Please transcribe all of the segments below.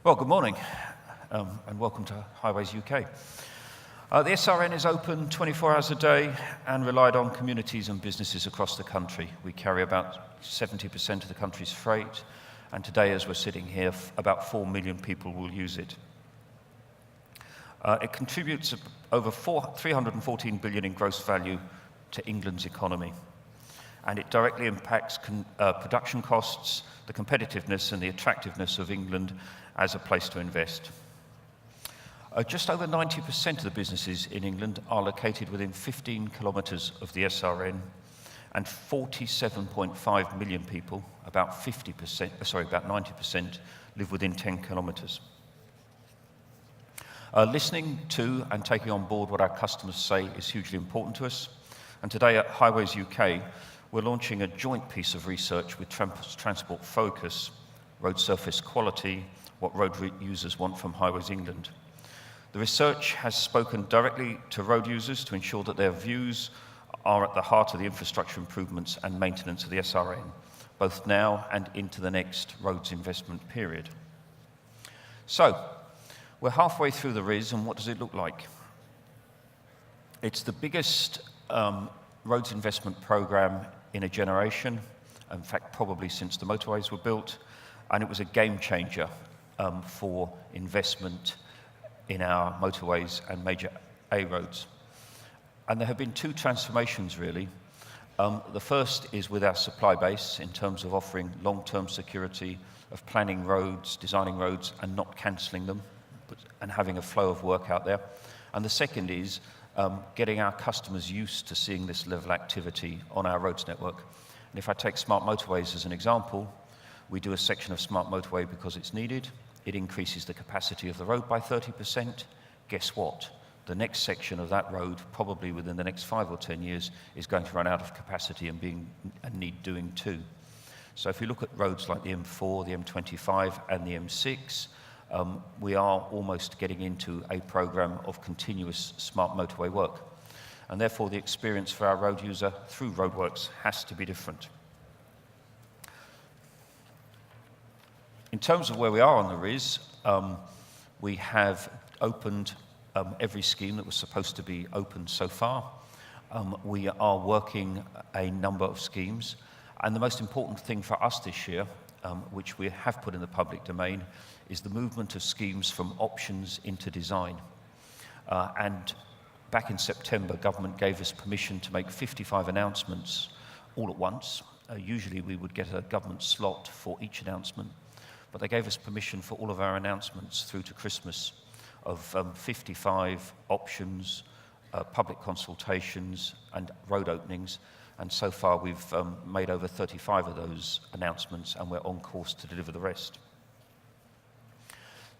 Well, good morning, and welcome to Highways UK. The SRN is open 24 hours a day and relied on communities and businesses across the country. We carry about 70% of the country's freight, and today, as we're sitting here, about 4 million people will use it. It contributes over 314 billion in gross value to England's economy, and it directly impacts production costs, the competitiveness and the attractiveness of England as a place to invest. Just over 90% of the businesses in England are located within 15 kilometres of the SRN, and 47.5 million people, about 90%, live within 10 kilometres. Listening to and taking on board what our customers say is hugely important to us, and today at Highways UK, we're launching a joint piece of research with Transport Focus, Road Surface Quality, what road users want from Highways England. The research has spoken directly to road users to ensure that their views are at the heart of the infrastructure improvements and maintenance of the SRN, both now and into the next roads investment period. So, we're halfway through the RIS, and what does it look like? It's the biggest roads investment programme in a generation, in fact probably since the motorways were built, and it was a game changer for investment in our motorways and major A roads. And there have been two transformations really. The first is with our supply base in terms of offering long-term security of planning roads, designing roads and not cancelling them, and having a flow of work out there. And the second is getting our customers used to seeing this level of activity on our roads network. And if I take smart motorways as an example, we do a section of smart motorway because it's needed. It increases the capacity of the road by 30%. Guess what? The next section of that road, probably within the next 5 or 10 years, is going to run out of capacity and need doing too. So if you look at roads like the M4, the M25 and the M6, we are almost getting into a programme of continuous smart motorway work. And therefore the experience for our road user through roadworks has to be different. In terms of where we are on the RIS, we have opened every scheme that was supposed to be open so far. We are working a number of schemes, and the most important thing for us this year, which we have put in the public domain, is the movement of schemes from options into design. And back in September, government gave us permission to make 55 announcements all at once. Usually we would get a government slot for each announcement, but they gave us permission for all of our announcements through to Christmas of 55 options, public consultations and road openings, and so far we've made over 35 of those announcements, and we're on course to deliver the rest.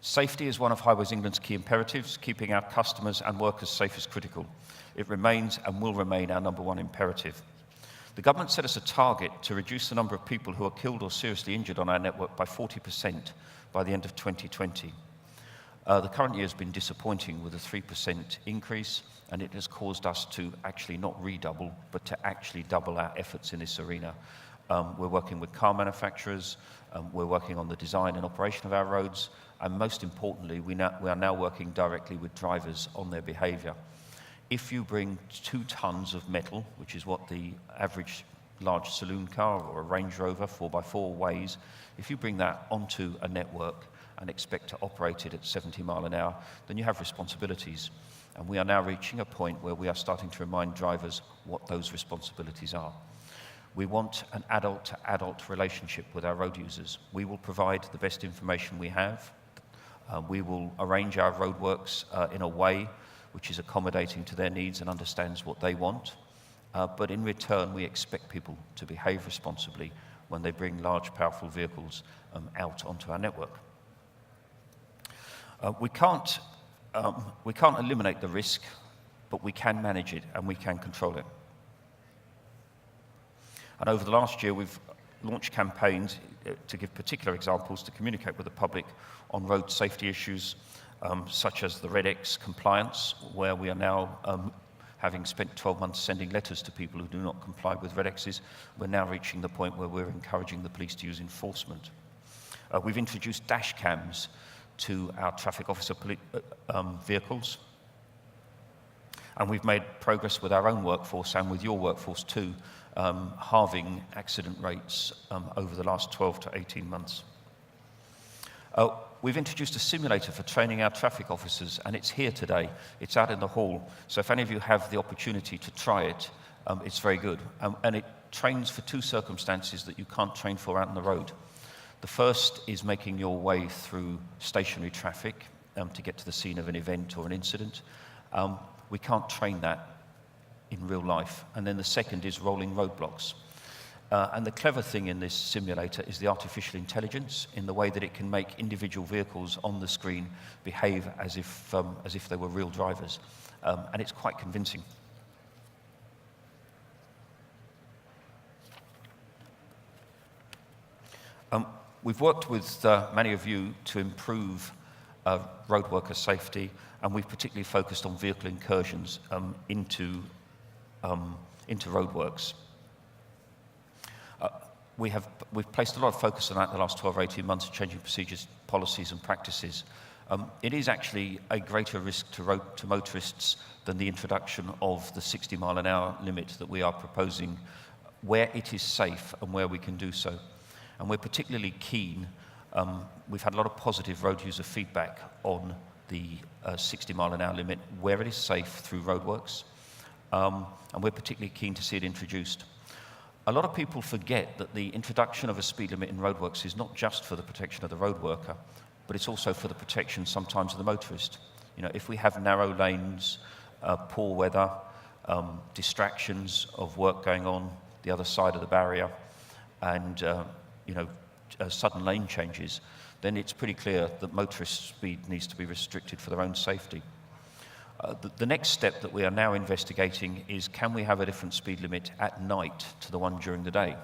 Safety is one of Highways England's key imperatives. Keeping our customers and workers safe is critical. It remains and will remain our number one imperative. The government set us a target to reduce the number of people who are killed or seriously injured on our network by 40% by the end of 2020. The current year has been disappointing with a 3% increase, and it has caused us to actually not redouble, but to actually double our efforts in this arena. We're working with car manufacturers, we're working on the design and operation of our roads, and most importantly, we are now working directly with drivers on their behaviour. If you bring 2 tons of metal, which is what the average large saloon car or a Range Rover 4x4 weighs, if you bring that onto a network and expect to operate it at 70 miles an hour, then you have responsibilities. And we are now reaching a point where we are starting to remind drivers what those responsibilities are. We want an adult-to-adult relationship with our road users. We will provide the best information we have. We will arrange our roadworks in a way which is accommodating to their needs and understands what they want. But in return, we expect people to behave responsibly when they bring large, powerful vehicles out onto our network. We can't eliminate the risk, but we can manage it and we can control it. And over the last year, we've launched campaigns to give particular examples to communicate with the public on road safety issues, such as the REDX compliance, where we are now, having spent 12 months sending letters to people who do not comply with REDXs, we're now reaching the point where we're encouraging the police to use enforcement. We've introduced dash cams to our traffic officer vehicles. And we've made progress with our own workforce and with your workforce too, halving accident rates over the last 12 to 18 months. We've introduced a simulator for training our traffic officers, and it's here today. It's out in the hall. So if any of you have the opportunity to try it, it's very good. And it trains for two circumstances that you can't train for out on the road. The first is making your way through stationary traffic to get to the scene of an event or an incident. We can't train that in real life. And then the second is rolling roadblocks. And the clever thing in this simulator is the artificial intelligence in the way that it can make individual vehicles on the screen behave as if they were real drivers. And it's quite convincing. We've worked with many of you to improve road worker safety, and we've particularly focused on vehicle incursions into roadworks. We've placed a lot of focus on that in the last 12 or 18 months, changing procedures, policies and practices. It is actually a greater risk to motorists than the introduction of the 60-mile-an-hour limit that we are proposing, where it is safe and where we can do so. And we're particularly keen, we've had a lot of positive road user feedback on the 60-mile-an-hour limit, where it is safe through roadworks, and we're particularly keen to see it introduced. A lot of people forget that the introduction of a speed limit in roadworks is not just for the protection of the road worker, but it's also for the protection sometimes of the motorist. You know, if we have narrow lanes, poor weather, distractions of work going on the other side of the barrier, and sudden lane changes, then it's pretty clear that motorist speed needs to be restricted for their own safety. The next step that we are now investigating is, can we have a different speed limit at night to the one during the day?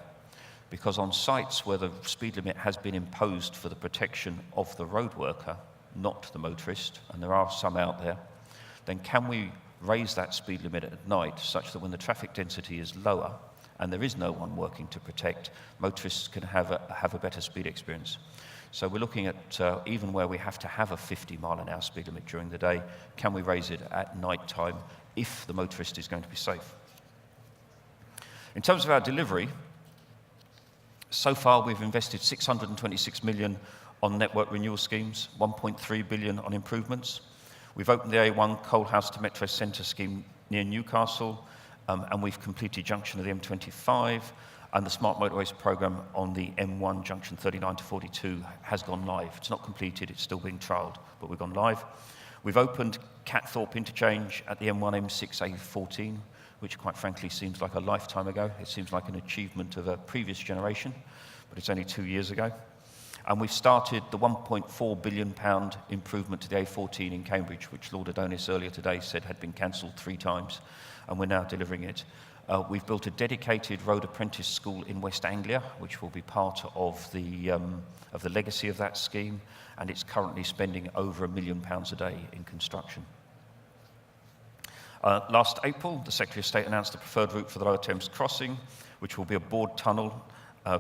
Because on sites where the speed limit has been imposed for the protection of the road worker, not the motorist, and there are some out there, then can we raise that speed limit at night such that when the traffic density is lower and there is no one working to protect, motorists can have a better speed experience. So we're looking at even where we have to have a 50-mile-an-hour speed limit during the day, can we raise it at night time if the motorist is going to be safe? In terms of our delivery, so far we've invested 626 million on network renewal schemes, 1.3 billion on improvements. We've opened the A1 Coalhouse to Metro Centre scheme near Newcastle, and we've completed junction of the M25, and the Smart Motorways programme on the M1 junction 39 to 42 has gone live. It's not completed, it's still being trialled, but we've gone live. We've opened Catthorpe interchange at the M1 M6 A14, which quite frankly seems like a lifetime ago. It seems like an achievement of a previous generation, but it's only 2 years ago. And we've started the £1.4 billion improvement to the A14 in Cambridge, which Lord Adonis earlier today said had been cancelled 3 times, and we're now delivering it. We've built a dedicated road apprentice school in West Anglia, which will be part of the legacy of that scheme, and it's currently spending over £1 million a day in construction. Last April, the Secretary of State announced the preferred route for the Lower Thames Crossing, which will be a bored tunnel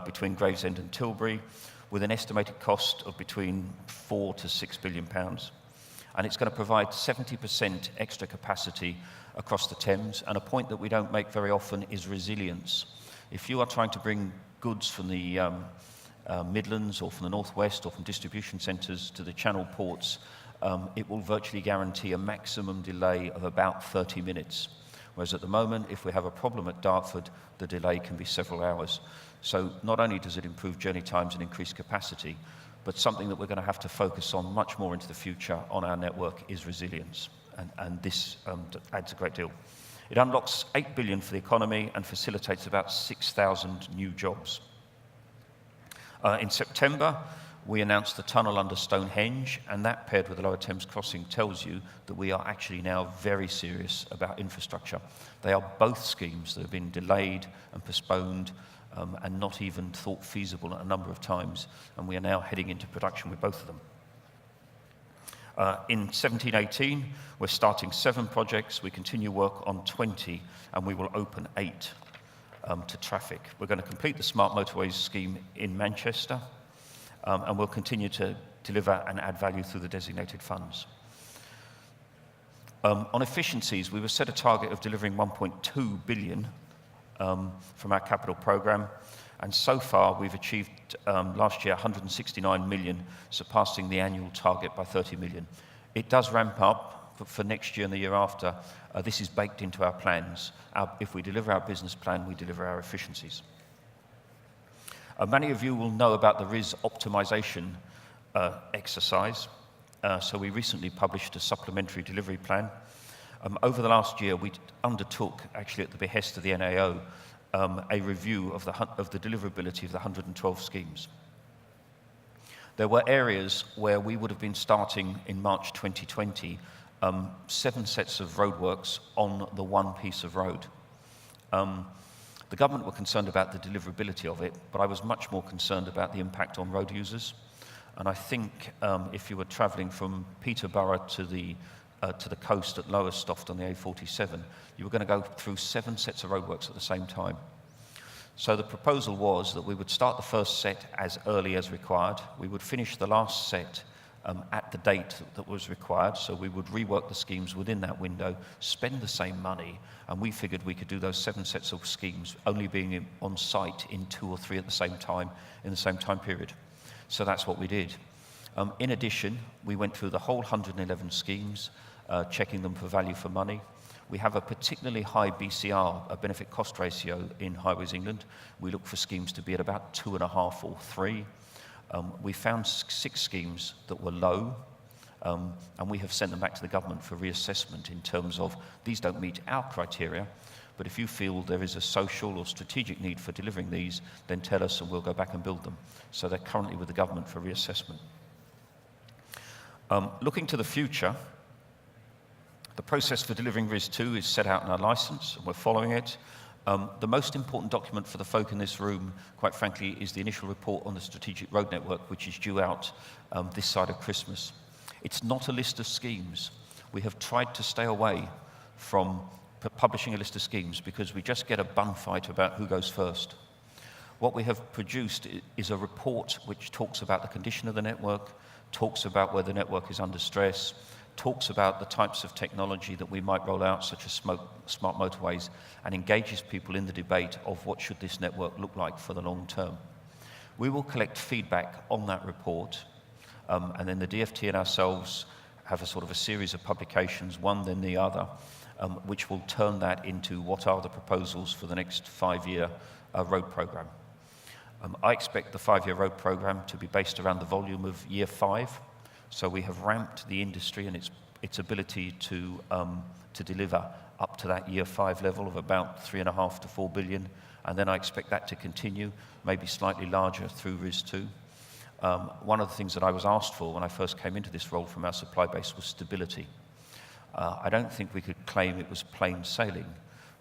between Gravesend and Tilbury, with an estimated cost of between £4 to £6 billion. And it's going to provide 70% extra capacity across the Thames, and a point that we don't make very often is resilience. If you are trying to bring goods from the Midlands or from the Northwest or from distribution centres to the Channel ports, it will virtually guarantee a maximum delay of about 30 minutes. Whereas at the moment, if we have a problem at Dartford, the delay can be several hours. So not only does it improve journey times and increase capacity, but something that we're going to have to focus on much more into the future on our network is resilience. And this adds a great deal. It unlocks 8 billion for the economy and facilitates about 6,000 new jobs. In September, we announced the tunnel under Stonehenge, and that paired with the Lower Thames Crossing tells you that we are actually now very serious about infrastructure. They are both schemes that have been delayed and postponed and not even thought feasible a number of times, and we are now heading into production with both of them. In 17-18, we're starting 7 projects. We continue work on 20, and we will open 8 to traffic. We're going to complete the Smart Motorways scheme in Manchester, and we'll continue to deliver and add value through the designated funds. On efficiencies, we were set a target of delivering 1.2 billion from our capital programme, and so far we've achieved last year 169 million, surpassing the annual target by 30 million. It does ramp up for next year and the year after. This is baked into our plans. If we deliver our business plan, we deliver our efficiencies. Many of you will know about the RIS optimisation exercise. So we recently published a supplementary delivery plan. Over the last year, we undertook, actually at the behest of the NAO, a review of the deliverability of the 112 schemes. There were areas where we would have been starting in March 2020, 7 sets of roadworks on the one piece of road. The government were concerned about the deliverability of it, but I was much more concerned about the impact on road users. And I think if you were travelling from Peterborough to the coast at Lowestoft on the A47, you were going to go through 7 sets of roadworks at the same time. So the proposal was that we would start the first set as early as required. We would finish the last set at the date that was required. So we would rework the schemes within that window, spend the same money, and we figured we could do those 7 sets of schemes only being on site in 2 or 3 at the same time, in the same time period. So that's what we did. In addition, we went through the whole 111 schemes, checking them for value for money. We have a particularly high BCR, a benefit cost ratio, in Highways England. We look for schemes to be at about 2.5 or 3. We found 6 schemes that were low, and we have sent them back to the government for reassessment in terms of these don't meet our criteria, but if you feel there is a social or strategic need for delivering these, then tell us and we'll go back and build them. So they're currently with the government for reassessment. Looking to the future, the process for delivering RIS2 is set out in our licence, and we're following it. The most important document for the folk in this room, quite frankly, is the initial report on the strategic road network, which is due out this side of Christmas. It's not a list of schemes. We have tried to stay away from publishing a list of schemes because we just get a bun fight about who goes first. What we have produced is a report which talks about the condition of the network, talks about where the network is under stress, talks about the types of technology that we might roll out, such as smart motorways, and engages people in the debate of what should this network look like for the long term. We will collect feedback on that report, and then the DfT and ourselves have a sort of a series of publications, one then the other, which will turn that into what are the proposals for the next 5-year road programme. I expect the 5-year road programme to be based around the volume of year 5. So we have ramped the industry and its ability to deliver up to that year 5 level of about 3.5 to 4 billion, and then I expect that to continue, maybe slightly larger through RIS2. One of the things that I was asked for when I first came into this role from our supply base was stability. I don't think we could claim it was plain sailing,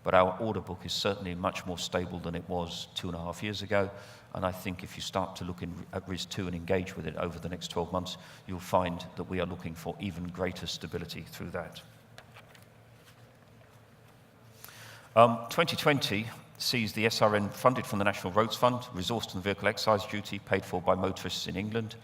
but our order book is certainly much more stable than it was 2.5 years ago. And I think if you start to look at RIS2 and engage with it over the next 12 months, you'll find that we are looking for even greater stability through that. 2020 sees the SRN funded from the National Roads Fund, resourced in the vehicle excise duty, paid for by motorists in England.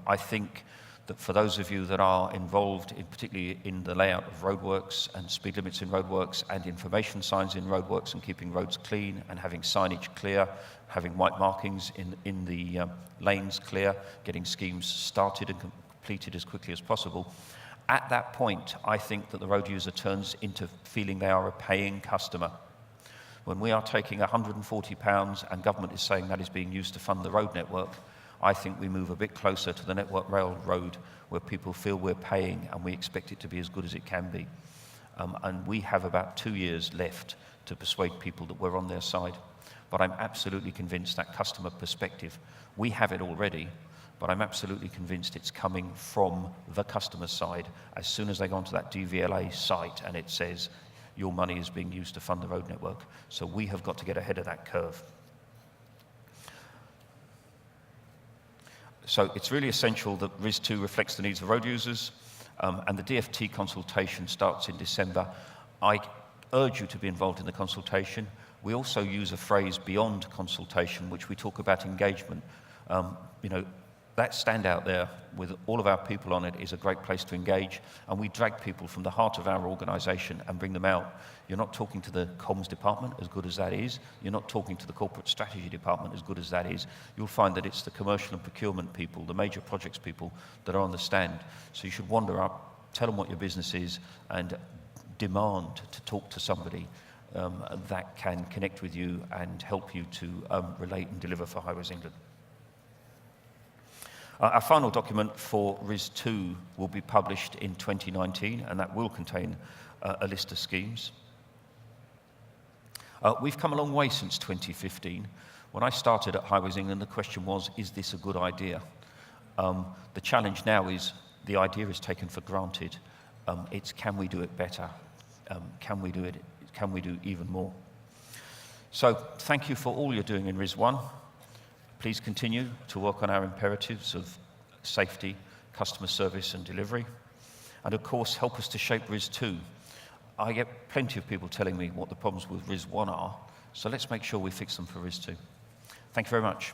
I think that for those of you that are involved, particularly in the layout of roadworks and speed limits in roadworks and information signs in roadworks and keeping roads clean and having signage clear, having white markings in the lanes clear, getting schemes started and completed as quickly as possible, at that point, I think that the road user turns into feeling they are a paying customer. When we are taking £140 and government is saying that is being used to fund the road network, I think we move a bit closer to the Network Rail road where people feel we're paying and we expect it to be as good as it can be. And we have about 2 years left to persuade people that we're on their side. But I'm absolutely convinced that customer perspective, we have it already, but I'm absolutely convinced it's coming from the customer side as soon as they go onto that DVLA site and it says, your money is being used to fund the road network. So we have got to get ahead of that curve. So it's really essential that RIS2 reflects the needs of road users, and the DfT consultation starts in December. I urge you to be involved in the consultation. We also use a phrase beyond consultation, which we talk about engagement. that stand out there with all of our people on it is a great place to engage, and we drag people from the heart of our organisation and bring them out. You're not talking to the comms department, as good as that is. You're not talking to the corporate strategy department, as good as that is. You'll find that it's the commercial and procurement people, the major projects people that are on the stand. So you should wander up, tell them what your business is, and demand to talk to somebody that can connect with you and help you to relate and deliver for Highways England. Our final document for RIS2 will be published in 2019, and that will contain a list of schemes. We've come a long way since 2015. When I started at Highways England, the question was, is this a good idea? The challenge now is the idea is taken for granted. It's can we do it better? Can we do even more? So thank you for all you're doing in RIS1. Please continue to work on our imperatives of safety, customer service and delivery. And of course, help us to shape RIS2. I get plenty of people telling me what the problems with RIS1 are, so let's make sure we fix them for RIS2. Thank you very much.